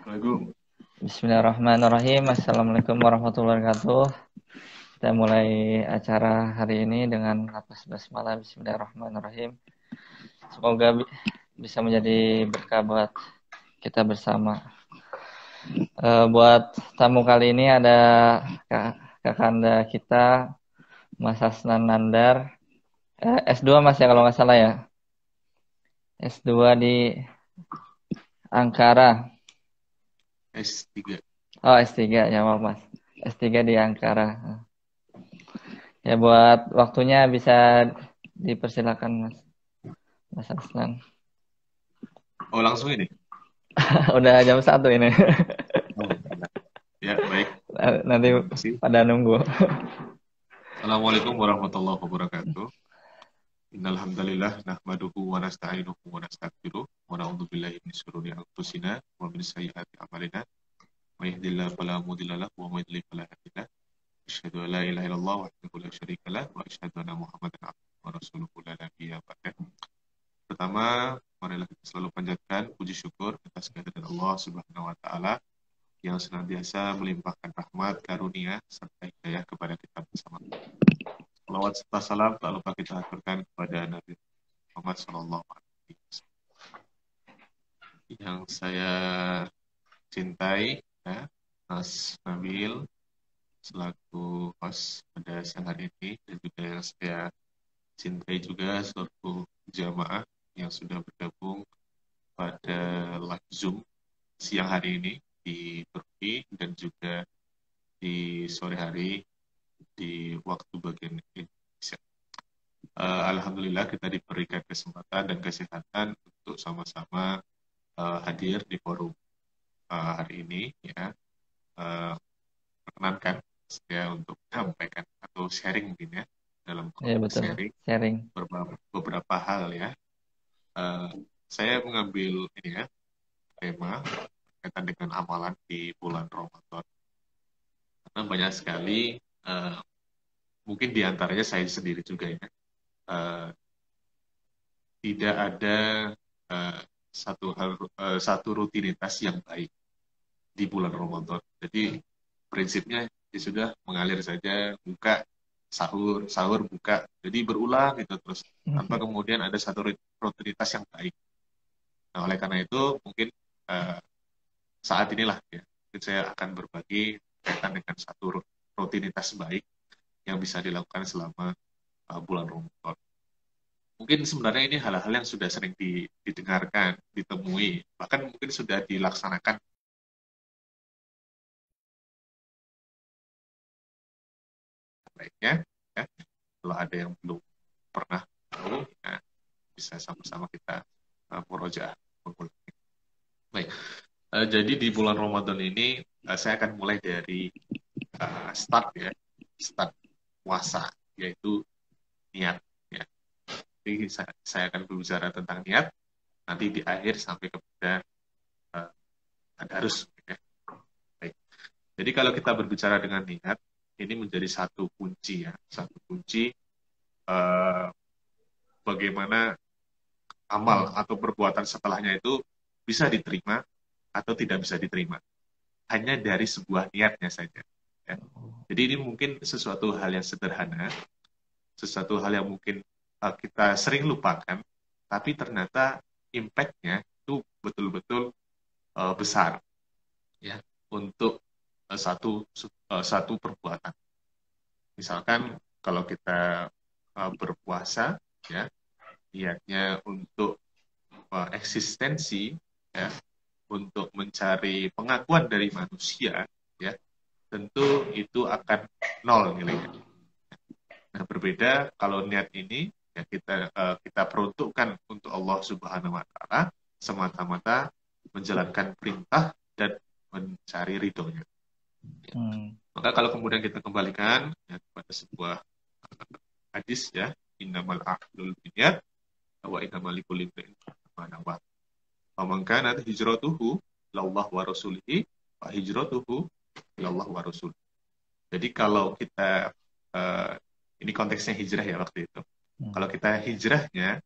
Assalamualaikum. Bismillahirrahmanirrahim. Assalamualaikum warahmatullahi wabarakatuh. Kita mulai acara hari ini dengan lafaz basmalah. Bismillahirrahmanirrahim. Semoga bisa menjadi berkah buat kita bersama. Buat tamu kali ini ada kakanda kita, Mas Hasnan Nandar. S2 Mas ya kalau nggak salah ya. S2 di Ankara. S3. Oh S3 ya maaf Mas. S3 di Ankara. Ya buat waktunya bisa dipersilakan Mas Hasnan. Oh, langsung ini. Udah jam 1 ini. Oh, ya, baik. Nanti Terima kasih. pada nunggu. Assalamualaikum warahmatullahi wabarakatuh. Innal hamdalillah nahmaduhu wa nasta'inuhu wa nastaghfiruh wa na'udzu billahi min shururi anfusina wa min sayyiati a'malina. May yahdihillahu fala mudilla lahu wa may yudlil fala hadiya lahu. Asyhadu an la ilaha illallah wahdahu la syarika lahu wa asyhadu anna Muhammadan abduhu wa rasuluhu la nabiyya ba'dah. Pertama, marilah kita selalu panjatkan puji syukur atas kehadiran Allah Subhanahu wa taala yang senantiasa melimpahkan rahmat, karunia, serta hidayah kepada kita bersama. Salawat serta salam tak lupa kita aturkan kepada Nabi Muhammad SAW yang saya cintai, ya, Mas Nabil, selaku host pada siang hari ini, dan juga yang saya cintai juga seluruh jamaah yang sudah bergabung pada live Zoom siang hari ini di Turki dan juga di sore hari di waktu bagian Indonesia. Alhamdulillah kita diberikan kesempatan dan kesehatan untuk sama-sama hadir di forum hari ini, ya. Perkenankan saya untuk menyampaikan atau sharing mungkin ya dalam Ya konteks betul. sharing Sharing. beberapa hal ya. Saya mengambil ini ya tema berkaitan dengan amalan di bulan Ramadan. Karena banyak sekali, mungkin diantaranya saya sendiri juga ya, tidak ada satu rutinitas yang baik di bulan Ramadan. Jadi prinsipnya ya sudah mengalir saja, buka sahur, sahur buka, jadi berulang gitu terus tanpa kemudian ada satu rutinitas yang baik. Nah, oleh karena itu mungkin saat inilah ya saya akan berbagi berkaitan dengan satu rutinitas baik yang bisa dilakukan selama bulan Ramadan. Mungkin sebenarnya ini hal-hal yang sudah sering didengarkan, ditemui, bahkan mungkin sudah dilaksanakan baiknya. Ya. Kalau ada yang belum pernah tahu, ya, bisa sama-sama kita murojaah. Baik, jadi di bulan Ramadan ini saya akan mulai dari start ya, start puasa, yaitu niat. Ya. Jadi saya akan berbicara tentang niat, nanti di akhir sampai kepada tadarus. Ya. Baik. Jadi kalau kita berbicara dengan niat, ini menjadi satu kunci ya, satu kunci bagaimana amal atau perbuatan setelahnya itu bisa diterima atau tidak bisa diterima. Hanya dari sebuah niatnya saja. Ya. Jadi ini mungkin sesuatu hal yang sederhana, sesuatu hal yang mungkin kita sering lupakan, tapi ternyata impact-nya itu betul-betul besar ya untuk satu perbuatan. Misalkan kalau kita berpuasa, ya niatnya untuk eksistensi, ya, untuk mencari pengakuan dari manusia, ya tentu itu akan nol nilainya. Nah, berbeda kalau niat ini ya kita peruntukkan untuk Allah Subhanahu Wa Taala semata-mata menjalankan perintah dan mencari ridhonya. Maka kalau kemudian kita kembalikan ya, kepada sebuah hadis ya, innamal a'malul binniyat wa innamal likulli imrin ma nawa. Faman kanat hijratuhu ilallah wa rasulihi fa hijratuhu ilallah wa rasul. Jadi kalau kita ini konteksnya hijrah ya waktu itu. Kalau kita hijrahnya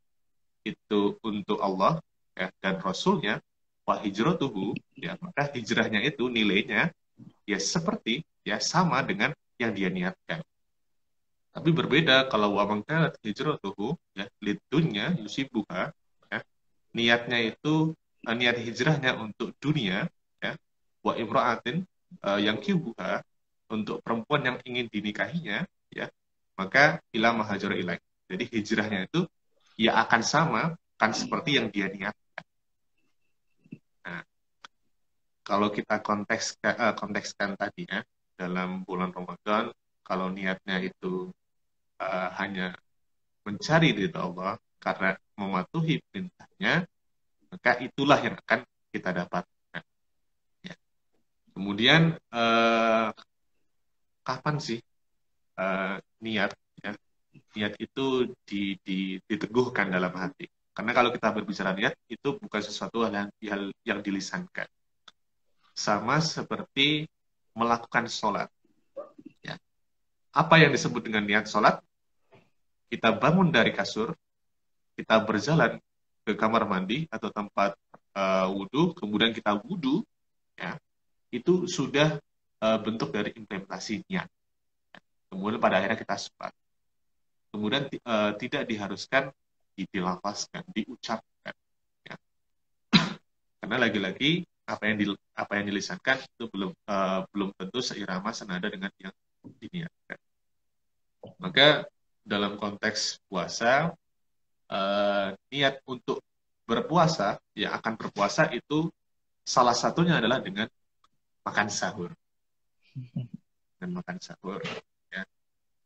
itu untuk Allah ya, dan Rasulnya, wa hijratuhu, ya maka hijrahnya itu nilainya ya seperti ya sama dengan yang dia niatkan. Tapi berbeda kalau wa man kanat hijratuhu ya lidunya yusibuha, ya niatnya itu niat hijrahnya untuk dunia, ya wa imra'atin yang kibuha, untuk perempuan yang ingin dinikahinya, ya maka ila mahajara ilaih. Jadi hijrahnya itu ya akan sama kan seperti yang dia niat. Nah, kalau kita kontekskan tadi ya dalam bulan Ramadan, kalau niatnya itu hanya mencari ridha Allah karena mematuhi perintahnya, maka itulah yang akan kita dapatkan. Ya. Kemudian kapan sih niat, ya, niat itu diteguhkan dalam hati? Karena kalau kita berbicara niat itu bukan sesuatu hal yang dilisankan. Sama seperti melakukan sholat. Ya. Apa yang disebut dengan niat sholat? Kita bangun dari kasur, kita berjalan ke kamar mandi atau tempat wudhu, kemudian kita wudhu, ya, itu sudah bentuk dari implementasi niat. Kemudian pada akhirnya kita sholat. Kemudian tidak diharuskan dilafazkan, diucapkan. Ya. Karena lagi-lagi apa yang dilisankan itu belum tentu seirama senada dengan yang diniatkan. Maka dalam konteks puasa, niat untuk berpuasa, yang akan berpuasa itu salah satunya adalah dengan makan sahur. Dan makan sahur, ya.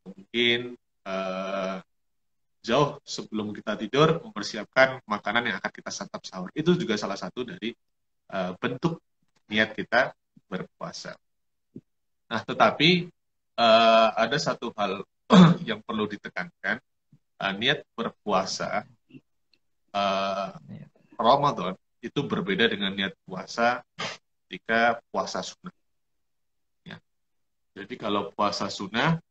Mungkin jauh sebelum kita tidur mempersiapkan makanan yang akan kita santap sahur. Itu juga salah satu dari bentuk niat kita berpuasa. Nah, tetapi ada satu hal yang perlu ditekankan, niat berpuasa Ramadan itu berbeda dengan niat puasa ketika puasa sunnah. Ya. Jadi kalau puasa sunnah,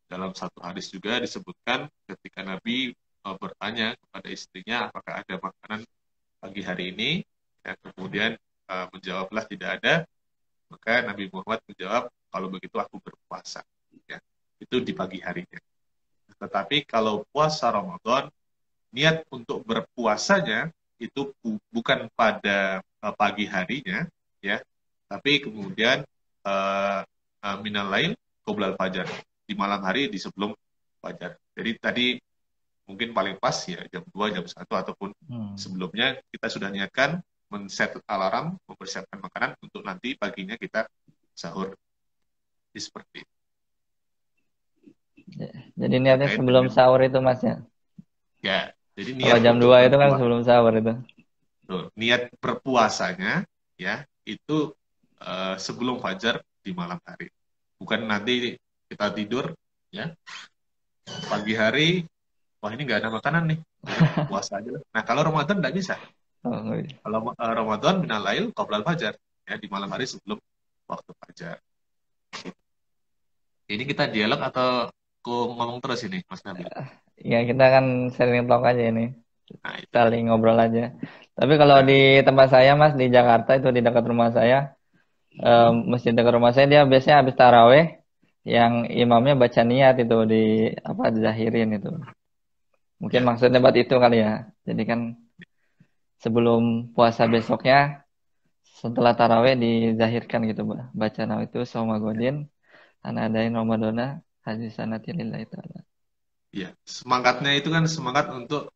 dalam satu hadis juga disebutkan ketika Nabi bertanya kepada istrinya apakah ada makanan pagi hari ini, ya, kemudian menjawablah tidak ada, maka Nabi Muhammad menjawab, kalau begitu aku berpuasa. Ya. Itu di pagi harinya. Tetapi kalau puasa Ramadan, niat untuk berpuasanya itu bukan pada pagi harinya, ya, tapi kemudian minal lail qoblal fajar, di malam hari di sebelum fajar. Jadi tadi mungkin paling pas ya jam 2, jam 1 ataupun sebelumnya kita sudah niatkan men-set alarm, mempersiapkan makanan untuk nanti paginya kita sahur. Jadi seperti itu. Jadi niatnya sebelum sahur itu Mas ya? Ya, jadi niat kalau jam 2 itu kan sebelum sahur itu. Tuh, niat berpuasanya ya itu sebelum fajar di malam hari. Bukan nanti kita tidur ya pagi hari, wah ini nggak ada makanan nih, puasa aja. Nah kalau Ramadan nggak bisa. Kalau Ramadan minal lail qoblal fajar, ya di malam hari sebelum waktu fajar. Ini kita dialog atau ngomong terus ini Mas Nabil? Ya kita kan sering talk aja ini, saling ngobrol aja. Tapi kalau di tempat saya Mas, di Jakarta itu di dekat rumah saya, masjid dekat rumah saya, dia biasanya habis taraweh yang imamnya baca niat itu dizahirin itu. Mungkin maksudnya buat itu kali ya. Jadi kan sebelum puasa besoknya setelah taraweh dizahirkan gitu, baca nama itu Soma Godin anadain Ramadana hadisanatil lillahi ta'ala. Ya, semangatnya itu kan semangat untuk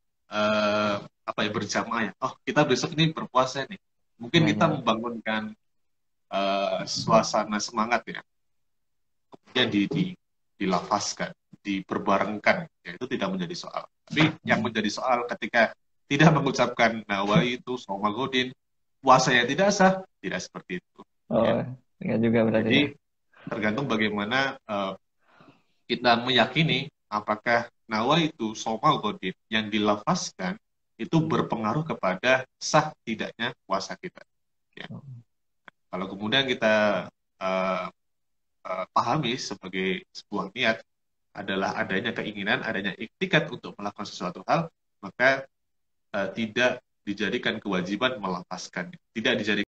berjamaah ya. Oh, kita besok ini berpuasa nih. Mungkin kita membangunkan suasana semangat ya. Kemudian dilafazkan, diperbarengkan, ya itu tidak menjadi soal. Tapi yang menjadi soal ketika tidak mengucapkan nawaitu shauma ghadin, puasanya tidak sah, tidak seperti itu. Enggak juga berarti. Jadi tergantung bagaimana kita meyakini apakah nawaitu shauma ghadin yang dilafazkan itu berpengaruh kepada sah tidaknya puasa kita. Ya. Kalau kemudian kita pahami sebagai sebuah niat adalah adanya keinginan, adanya iktikat untuk melakukan sesuatu hal, maka tidak dijadikan kewajiban melafazkannya, tidak dijadikan